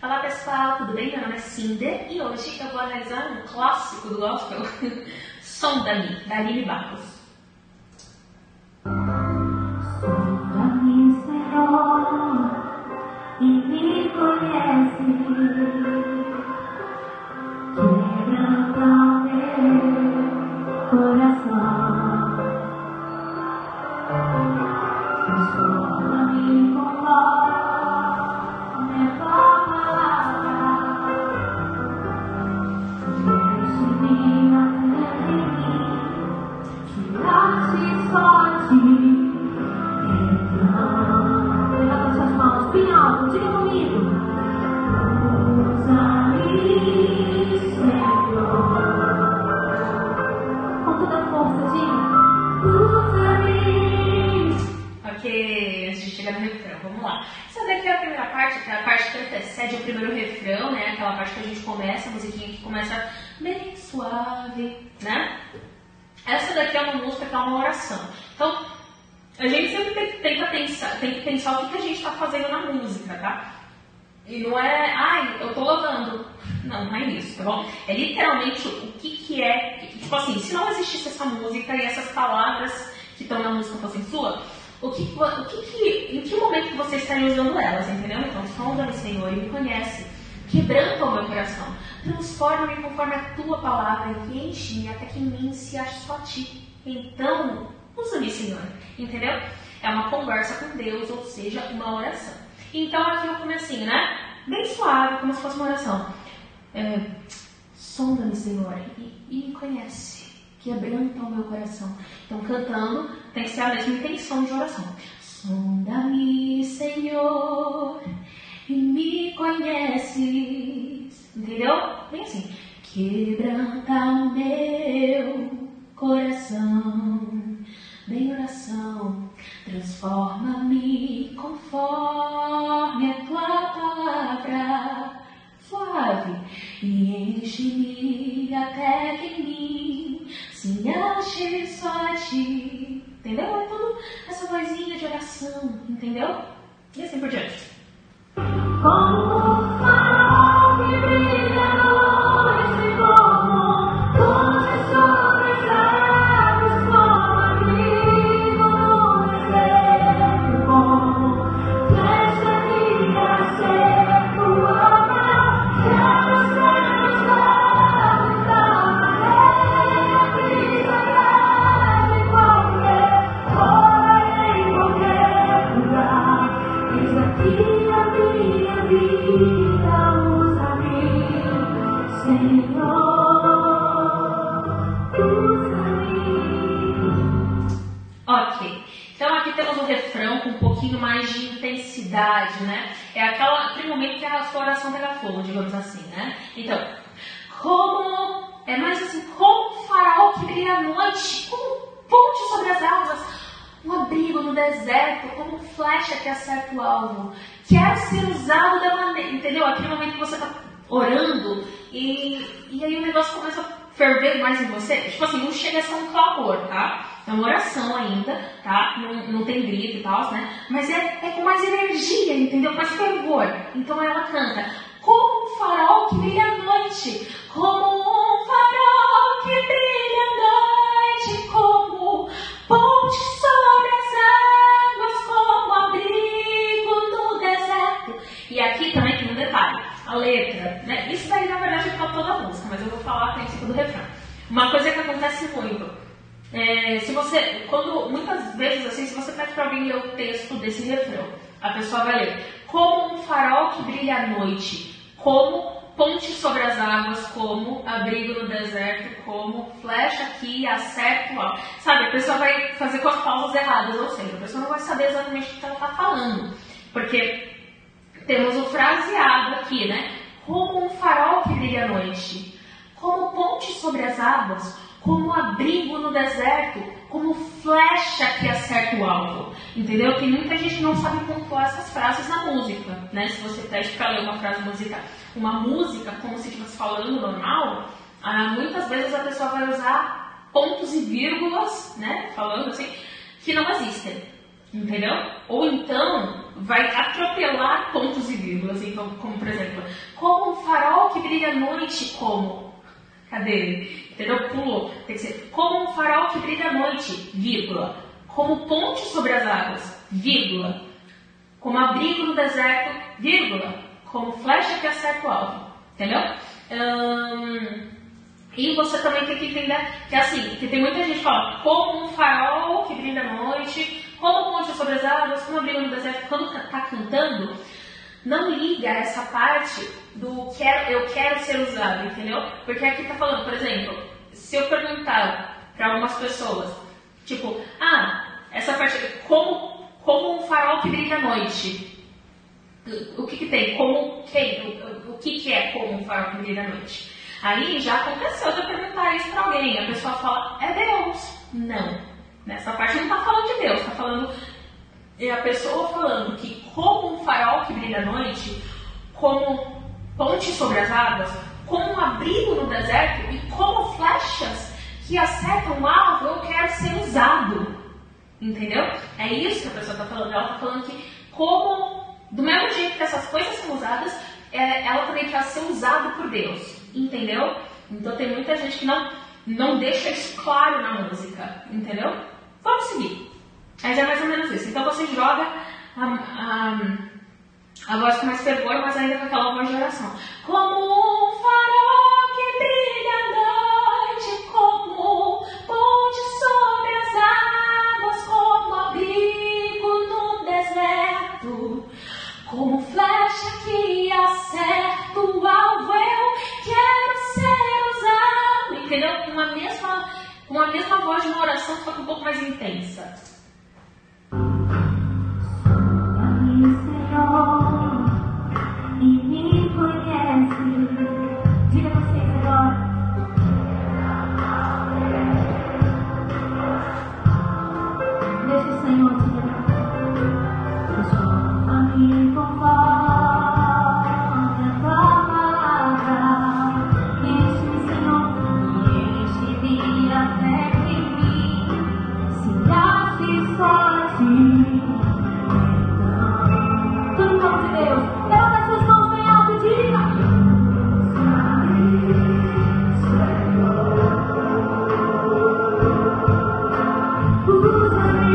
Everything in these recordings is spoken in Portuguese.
Olá pessoal, tudo bem? Meu nome é Cinder e hoje eu vou analisar um clássico do gospel, Sonda-me, da Aline Barros. Sonda-me, Senhor, e me conhece, quebranta o meu coração, transforma-me conforme a tua palavra, deixe-me até em mim, que nasce só a ti. Levanta suas mãos bem alto, diga comigo. Usa-me, Senhor. Com toda a força, diga. Usa-me. Ok, antes de chegar no refrão, vamos lá. Essa daqui é a primeira parte, que é a parte que antecede o primeiro refrão, né? Aquela parte que a gente começa, a musiquinha que começa bem suave, né? Essa daqui é uma música que é uma oração. Então, a gente sempre tem que pensar o que a gente está fazendo na música, tá? E não é, ai, eu tô louvando. Não é isso, tá bom? É literalmente o que é, tipo assim, se não existisse essa música e essas palavras que estão na música fossem sua, em que momento você estaria usando elas, entendeu? Então, sonda-me, Senhor, e me conhece. Quebranta o meu coração. Transforma-me conforme a tua palavra e enche-me até que em mim se ache só a ti. Então, usa-me, Senhor. Entendeu? É uma conversa com Deus, ou seja, uma oração. Então, aqui eu comecinho, né? Bem suave, como se fosse uma oração. Sonda-me, Senhor, e me conhece. Quebranta o meu coração. Então, cantando, tem que ser a mesma intenção de oração. Sonda-me, Senhor, e me conheces. Entendeu? Bem assim. Quebranta o meu coração. Bem oração. Transforma-me conforme a tua palavra. Suave. E enche-me até que em mim se ache só a ti. Entendeu? É tudo essa vozinha de oração. Entendeu? E assim por diante. Como um farol que brilha à noite, como luzes sobre as águas, como abrigo no deserto, como flecha que acerta o altar, quero ser mais leve da maré, desagrade em qualquer hora, em qualquer lugar. Eis aqui a minha vida, usa-me, Senhor, usa-me. Ok, então aqui temos um refrão com um pouquinho mais de intensidade, né? É aquele momento que a sua oração pega fogo, digamos assim, né? Então, é mais assim, como um farol que brilha à noite, como ponte sobre as águas, um abrigo no deserto, como flecha que acerta o alvo. Quero ser usado da maneira, entendeu? Aquele momento que você está orando e aí o negócio começa a ferver mais em você. Tipo assim, não chega a ser um clamor, tá? É uma oração ainda, tá? Não tem grito e tal, né? Mas é com mais energia, entendeu? Mais fervor. Então ela canta, como um farol que brilha à noite, como um farol que brilha à noite, como ponte sobre as águas, como abrigo no deserto. E aqui também tem um detalhe, a letra, né? Isso daí na verdade é para toda a música, mas eu vou falar a princípio do refrão. Uma coisa que acontece muito, muitas vezes assim, se você pede para alguém ler o texto desse refrão, a pessoa vai ler, como um farol que brilha à noite, como ponte sobre as águas, como abrigo no deserto, como flecha que acerta o alvo. Sabe, a pessoa vai fazer com as pausas erradas, ou seja, a pessoa não vai saber exatamente o que ela está falando. Porque temos o fraseado aqui, né? Como um farol que brilha à noite, como ponte sobre as águas, como abrigo no deserto, como flecha que acerta o alvo. Entendeu? Tem muita gente que não sabe pontuar essas frases na música, né? Se você pede para ler uma música como se estivesse falando normal, muitas vezes a pessoa vai usar pontos e vírgulas, né? Falando assim, que não existem. Entendeu? Ou então vai atropelar pontos e vírgulas. Então, como por exemplo, como um farol que brilha à noite, como... Cadê ele? Entendeu? Pulou. Tem que ser como um farol que brilha à noite, vírgula. Como ponte sobre as águas, vírgula. Como abrigo no deserto, vírgula. Como flecha que acerta o alvo. Entendeu? E você também tem que entender que assim, que tem muita gente que fala como um farol que brilha à noite, como ponte sobre as águas, como abrigo no deserto. Quando está cantando, não liga essa parte do eu quero ser usado, entendeu? Porque aqui está falando, por exemplo, se eu perguntar para algumas pessoas, tipo, essa parte, como um farol que brilha à noite, o que tem? Como quem? O que é como um farol que brilha à noite? Aí já aconteceu de eu perguntar isso para alguém, a pessoa fala, é Deus. Não, nessa parte não está falando de Deus, está falando, é a pessoa falando que como um farol que brilha à noite, como ponte sobre as águas, como um abrigo no deserto e como flechas que acertam o alvo, eu quero ser usado. Entendeu? É isso que a pessoa está falando. Ela está falando que como, do mesmo jeito que essas coisas são usadas, ela também quer ser usada por Deus. Entendeu? Então tem muita gente que não deixa isso claro na música. Entendeu? Vamos seguir. Mas é mais ou menos isso. Então você joga a voz com mais fervor, mas ainda com aquela voz de oração. Como um farol que brilha à noite, como ponte sobre as águas, como abrigo no deserto, como flecha que acerta o alvo, eu quero ser usado. Entendeu? Com a mesma voz de uma oração, só que um pouco mais intensa. E me conhece. Diga vocês agora. Deixa o Senhor te dar. Chama-me conforme a tua palavra. Enche-me, Senhor, e enche-me até que em mim se ache só a ti. Tudo em nome de Deus. Levanta as suas mãos bem alto e diga. Usa-me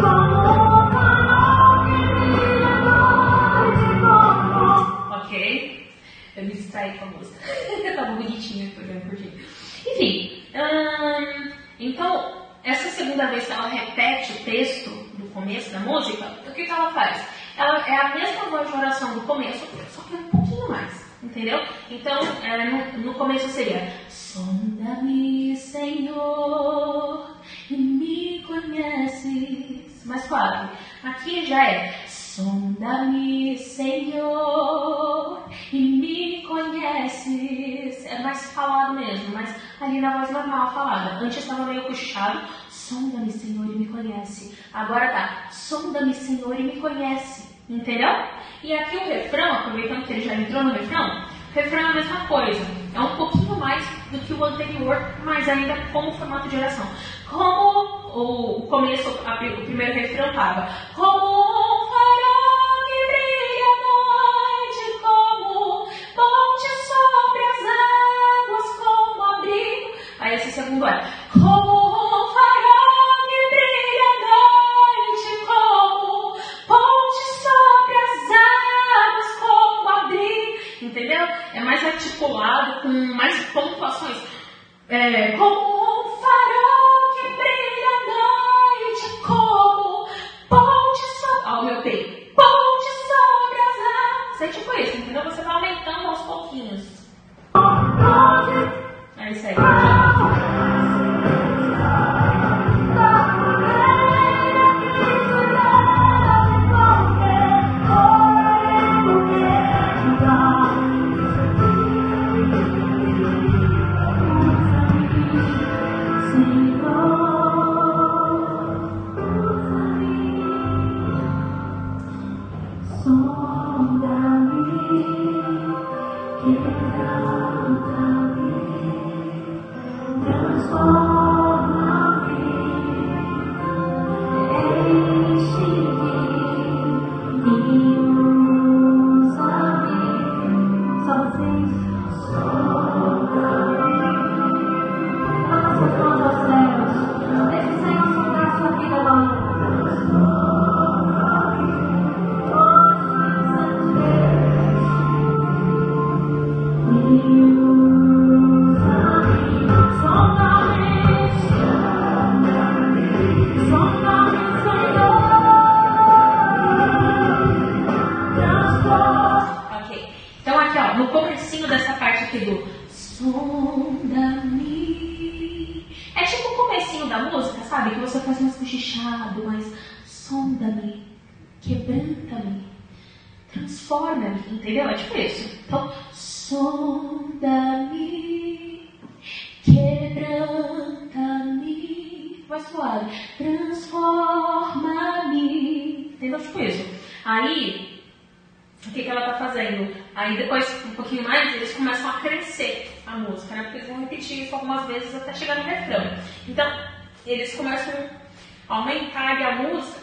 como um farol que brilha à noite. Ok? Eu me distraí com a música. Tava bonitinha, olhando por ti. Enfim, então, essa segunda vez que ela repete o texto do começo da música, o que ela faz? Ela é a mesma voz de oração do começo, só que um pouquinho mais, entendeu? Então, no começo seria: sonda-me, Senhor, e me conheces. Mais suave. Aqui já é: sonda-me, Senhor, e me conheces. É mais falado mesmo, mas ali na voz normal falada. Antes estava meio cochichado. Sonda-me, Senhor, e me conhece. Agora tá: sonda-me, Senhor, e me conhece. Entendeu? E aqui o refrão, aproveitando que ele já entrou no refrão, o refrão é a mesma coisa. É um pouquinho mais do que o anterior, mas ainda como formato de oração. Como o começo, o primeiro refrão estava: como um farol que brilha à noite, como ponte sobre as águas, como abrigo. Aí esse segundo é: como um farol que brilha à noite, como ponte sobre as águas, como abrigo. Entendeu? É mais articulado, com mais pontuações. Como um farol que brilha à noite, como ponte sobre... Ó, o meu peito. Ponte sobre as águas. É tipo isso, entendeu? Você vai aumentando aos pouquinhos. É isso aí. comecinho dessa parte aqui do sonda-me. É tipo o comecinho da música, sabe? Que você faz mais cochichado, mas sonda-me, quebranta-me, transforma-me, entendeu? É tipo isso. Então, sonda-me, quebranta-me, vai suave, transforma-me, entendeu? Tipo isso. Aí, o que ela tá fazendo? Aí depois, um pouquinho mais, eles começam a crescer a música, né? Porque eles vão repetir isso algumas vezes até chegar no refrão. Então, eles começam a aumentar ali a música,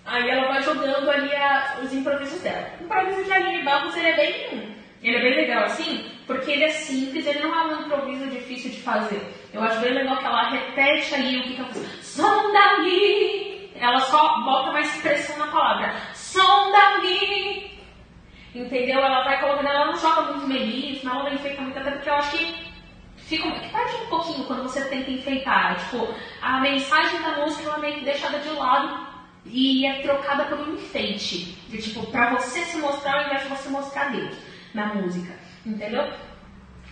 aí ela vai jogando ali os improvisos dela. O improviso de Aline Barros, ele é bem legal assim, porque ele é simples, ele não é um improviso difícil de fazer. Eu acho bem legal que ela repete ali o que ela faz. Sonda-me! Ela só bota mais pressão na palavra. Sonda-me! Entendeu? Ela vai colocando, ela não joga muito melisma, ela não enfeita muito, até porque eu acho que perde um pouquinho quando você tenta enfeitar. Tipo, a mensagem da música ela é meio que deixada de lado e é trocada por um enfeite. De, tipo, pra você se mostrar ao invés de você mostrar Deus na música. Entendeu?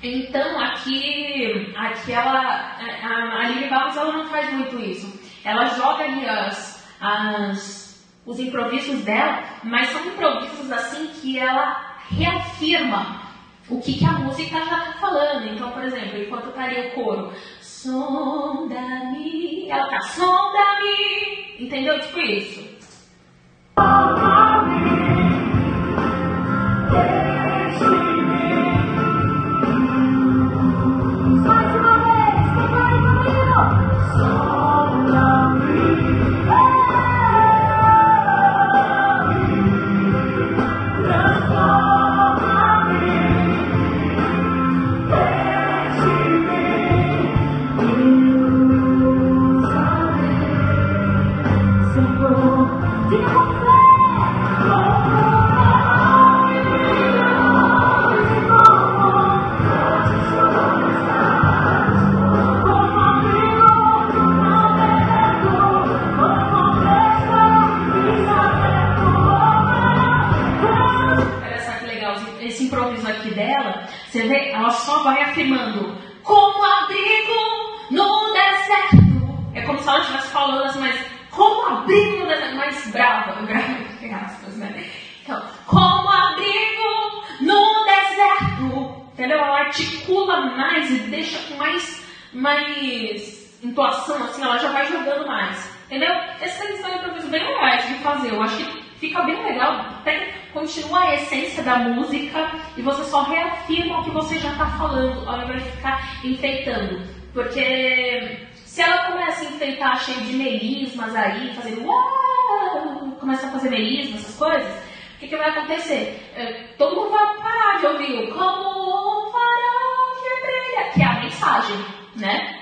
Então, aqui ela, a Aline Barros, ela não faz muito isso. Ela joga ali os improvisos dela, mas são improvisos assim que ela reafirma o que a música já está falando. Então, por exemplo, enquanto tá ali o coro, sonda-me, ela tá, sonda-me, entendeu? Tipo isso. Você vê, ela só vai afirmando como abrigo no deserto. É como se ela estivesse falando assim, mas como abrigo no deserto, mais brava entre aspas, né? Então, como abrigo no deserto. Entendeu? Ela articula mais e deixa com mais entoação, assim, ela já vai jogando mais. Entendeu? Esses são improvisos bem legais de fazer. Eu acho que fica bem legal, até continua a essência da música e você só reafirma o que você já está falando, ao invés de ficar enfeitando. Porque se ela começa a enfeitar cheio de melismas aí, fazendo uau, começa a fazer melismas, essas coisas, o que vai acontecer? Todo mundo vai parar de ouvir o como um farol que brilha, que é a mensagem, né?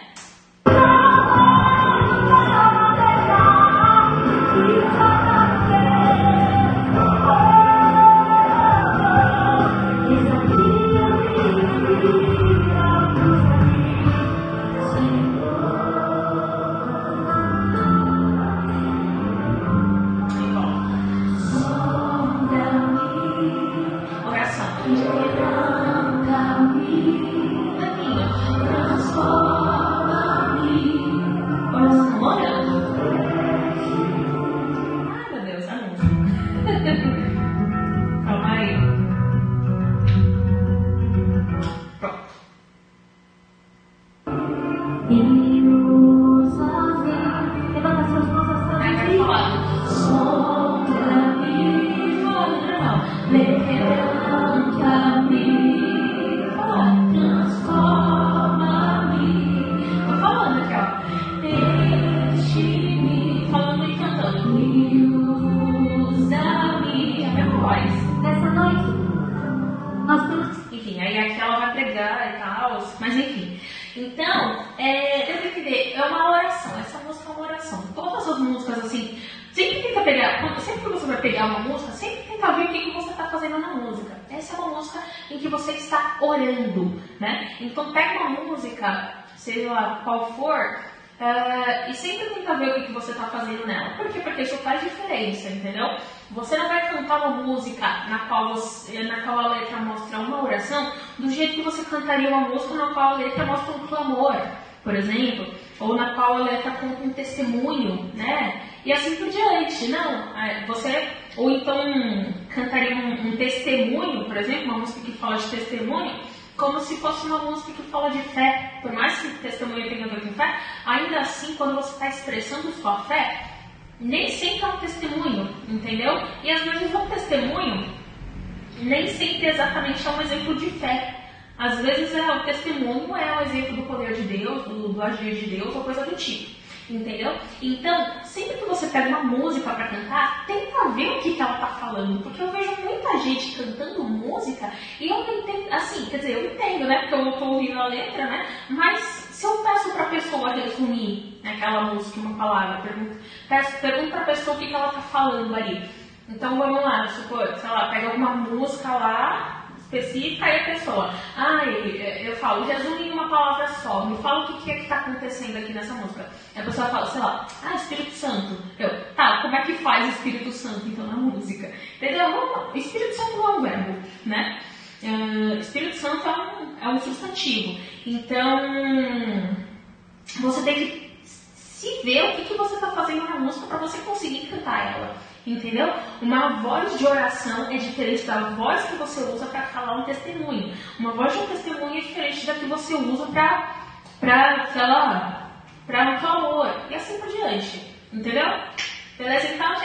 Enfim, aí aqui ela vai pregar e tal, mas enfim. Então, deu pra entender, é uma oração, essa música é uma oração. Todas as músicas, assim, sempre tenta pegar, sempre que você vai pegar uma música, sempre tenta ver o que você está fazendo na música. Essa é uma música em que você está orando, né? Então pega uma música, seja lá qual for, e sempre tenta ver o que você está fazendo nela. Por quê? Porque isso faz diferença, entendeu? Você não vai cantar uma música na qual a letra mostra uma oração do jeito que você cantaria uma música na qual a letra mostra um clamor, por exemplo, ou na qual a letra conta um testemunho, né? E assim por diante. Não, ou então cantaria um testemunho, por exemplo, uma música que fala de testemunho, como se fosse uma música que fala de fé. Por mais que o testemunho tenha a ver com fé, ainda assim, quando você está expressando sua fé, nem sempre é um testemunho, entendeu? E às vezes um testemunho nem sempre exatamente é um exemplo de fé. Às vezes o testemunho é um exemplo do poder de Deus, do agir de Deus, ou coisa do tipo, entendeu? Então, sempre que você pega uma música para cantar, tenta ver o que ela está falando, porque eu vejo muita gente cantando música e eu não entendo, assim, quer dizer, eu entendo, né, porque eu estou ouvindo a letra, né, mas se eu peço para a pessoa resumir aquela música, uma palavra, pergunto para a pessoa o que ela está falando ali. Então, vamos lá, supor, sei lá, pega alguma música lá específica e a pessoa, eu falo, resume em uma palavra só, me fala o que é que está acontecendo aqui nessa música. A pessoa fala, sei lá, Espírito Santo. Como é que faz Espírito Santo então na música? Entendeu? Não, Espírito Santo não é um verbo, né? Espírito Santo é um substantivo. Então, você tem que se ver o que você está fazendo na música para você conseguir cantar ela. Entendeu? Uma voz de oração é diferente da voz que você usa para falar um testemunho. Uma voz de um testemunho é diferente da que você usa para um clamor. E assim por diante. Entendeu? Beleza? Então,